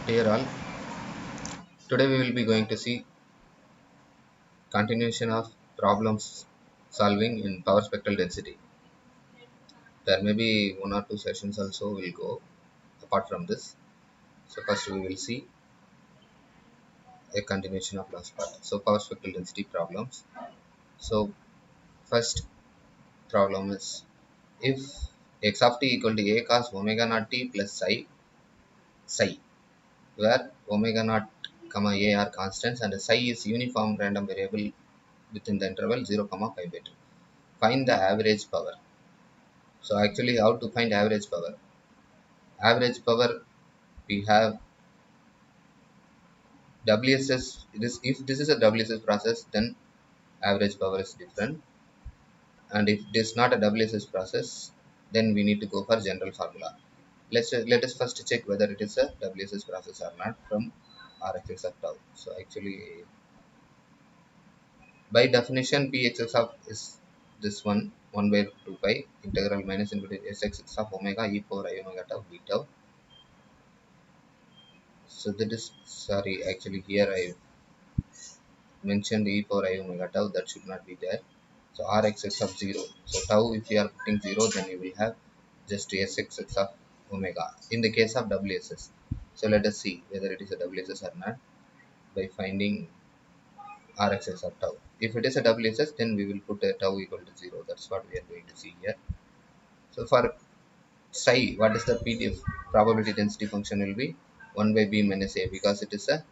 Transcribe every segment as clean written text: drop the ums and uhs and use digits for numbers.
Dear all, today we will be going to see continuation of problems solving in power spectral density. There may be one or two sessions also will go apart from this. So first we will see a continuation of last part. So power spectral density problems. So first problem is if x of t equal to a cos omega naught t plus psi, where omega naught comma a are constants and psi is uniform random variable within the interval 0 comma pi by 2. Find the average power. So actually how to find average power? Average power we have WSS. If this is a WSS process, then average power is different. And if it is not a WSS process, then we need to go for general formula. Let us first check whether it is a WSS process or not from RXX of tau. So actually by definition Pxx of is this one by 2 pi integral minus into Sx of omega e power I omega tau b tau. So that is, sorry, actually here I mentioned e power I omega tau, that should not be there. So Rxx of 0. So tau, if you are putting 0, then you will have just Sxx of omega in the case of WSS. So let us see whether it is a WSS or not by finding Rxx of tau. If it is a WSS, then we will put a tau equal to 0. That's what we are going to see here. So for psi, what is the PDF probability density function will be 1 by b minus a, because it is a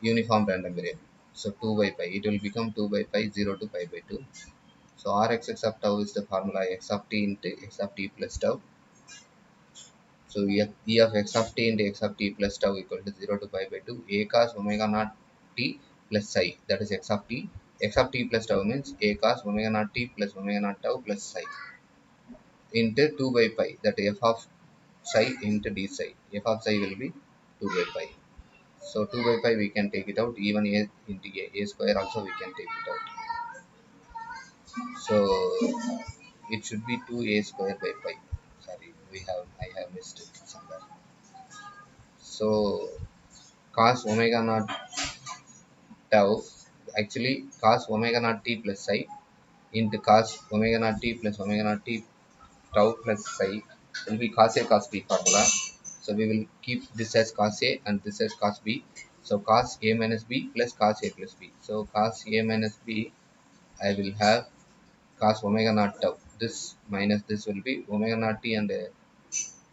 uniform random variable. So 2 by pi, it will become 2 by pi 0 to pi by 2. So Rxx of tau is the formula x of t into x of t plus tau. So e of x of t into x of t plus tau equal to 0 to pi by 2 a cos omega naught t plus psi, that is x of t. X of t plus tau means a cos omega naught t plus omega naught tau plus psi into 2 by pi, that f of psi into d psi. F of psi will be 2 by pi. So 2 by pi we can take it out, even a into a square also we can take it out. So it should be 2a square by pi. Sorry, I have missed it somewhere. So cos omega naught tau, actually cos omega naught t plus psi into cos omega naught t plus omega naught t tau plus psi will be cos a cos b formula. So we will keep this as cos a and this as cos b. So cos a minus b plus cos a plus b. So cos a minus b, I will have cos omega naught tau. This minus this will be omega naught t, and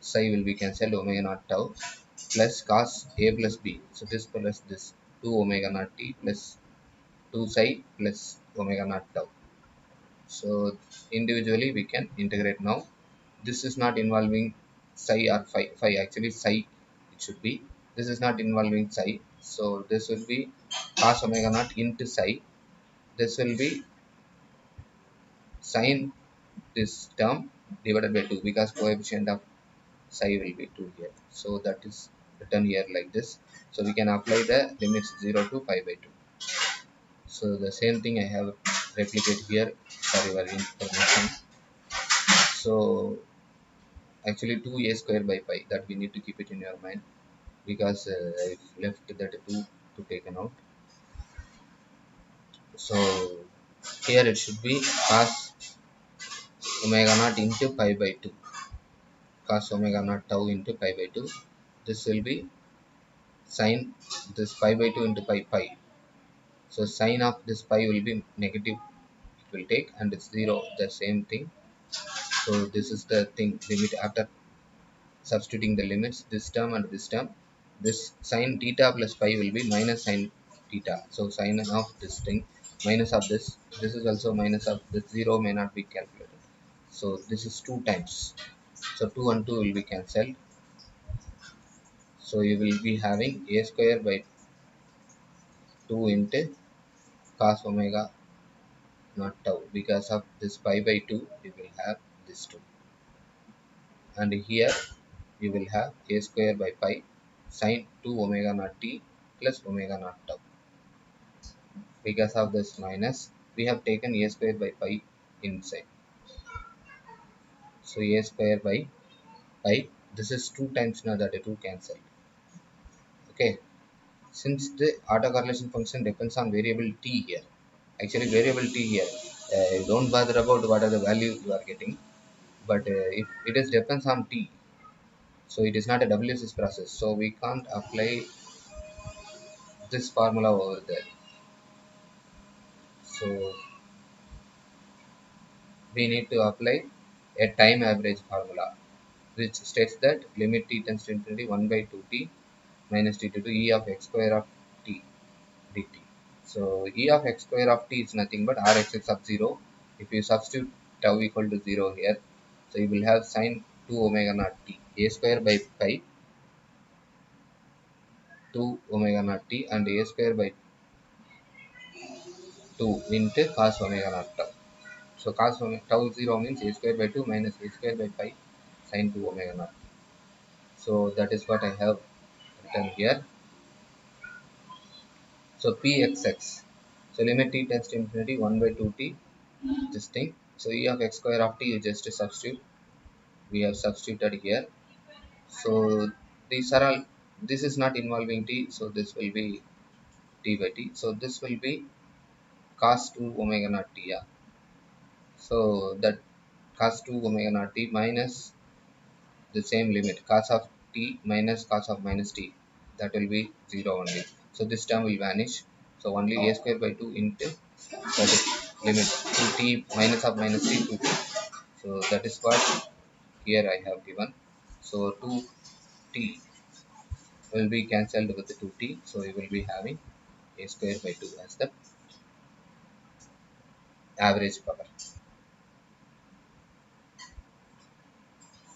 psi will be cancelled, omega naught tau plus cos a plus b. So this plus this 2 omega naught t plus 2 psi plus omega naught tau. So individually we can integrate now. This is not involving psi or phi, actually psi it should be. This is not involving psi. So this will be cos omega naught into psi. This will be sin this term divided by 2, because coefficient of psi will be 2 here. So that is written here like this. So we can apply the limits 0 to pi by 2. So the same thing I have replicate here for your information. So actually 2a square by pi, that we need to keep it in your mind, because I left that 2 to taken out. So here it should be cos omega naught into pi by 2, cos omega naught tau into pi by 2. This will be sin this pi by 2 into pi. So sin of this pi will be negative, it will take, and it's 0, the same thing. So this is the thing, limit after substituting the limits, this term and this term, this sin theta plus pi will be minus sin theta. So sin of this thing minus of this is also minus of this, 0 may not be calculated. So this is 2 times. So 2 and 2 will be cancelled. So you will be having a square by 2 into cos omega not tau, because of this pi by 2 you will have this 2, and here you will have a square by pi sin 2 omega naught t plus omega naught tau. Because of this minus, we have taken a square by pi inside. So a square by pi, This is 2 times now that 2 cancel. Okay. Since the autocorrelation function depends on variable t here, actually variable t here, don't bother about what are the value you are getting, but if it is depends on t, so it is not a WSS process, so we can't apply this formula over there. So we need to apply a time average formula, which states that limit t tends to infinity 1 by 2t minus t to e of x square of t dt. So e of x square of t is nothing but rxx of 0. If you substitute tau equal to 0 here, so you will have sine 2 omega naught t, a square by pi 2 omega naught t, and a square by 2 into cos omega naught tau. So cos omega tau 0 means a square by 2 minus a square by pi sine 2 omega naught. So that is what I have written here. So pxx. So limit t tends to infinity 1 by 2t, this thing. So e of x square of t is just a substitute. We have substituted here. So these are all, this is not involving t, so this will be t by t. So this will be cos 2 omega naught t. Yeah. So that cos 2 omega naught t minus the same limit cos of t minus cos of minus t, that will be 0 only. So this term will vanish, so only a square by 2 into that is limit 2t minus of minus t to t. So that is what here I have given. So 2t will be cancelled with the 2t, so we will be having a square by 2 as the average power.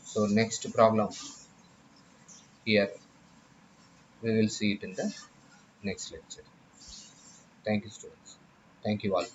So next problem here, we will see it in the next lecture. Thank you students, thank you all.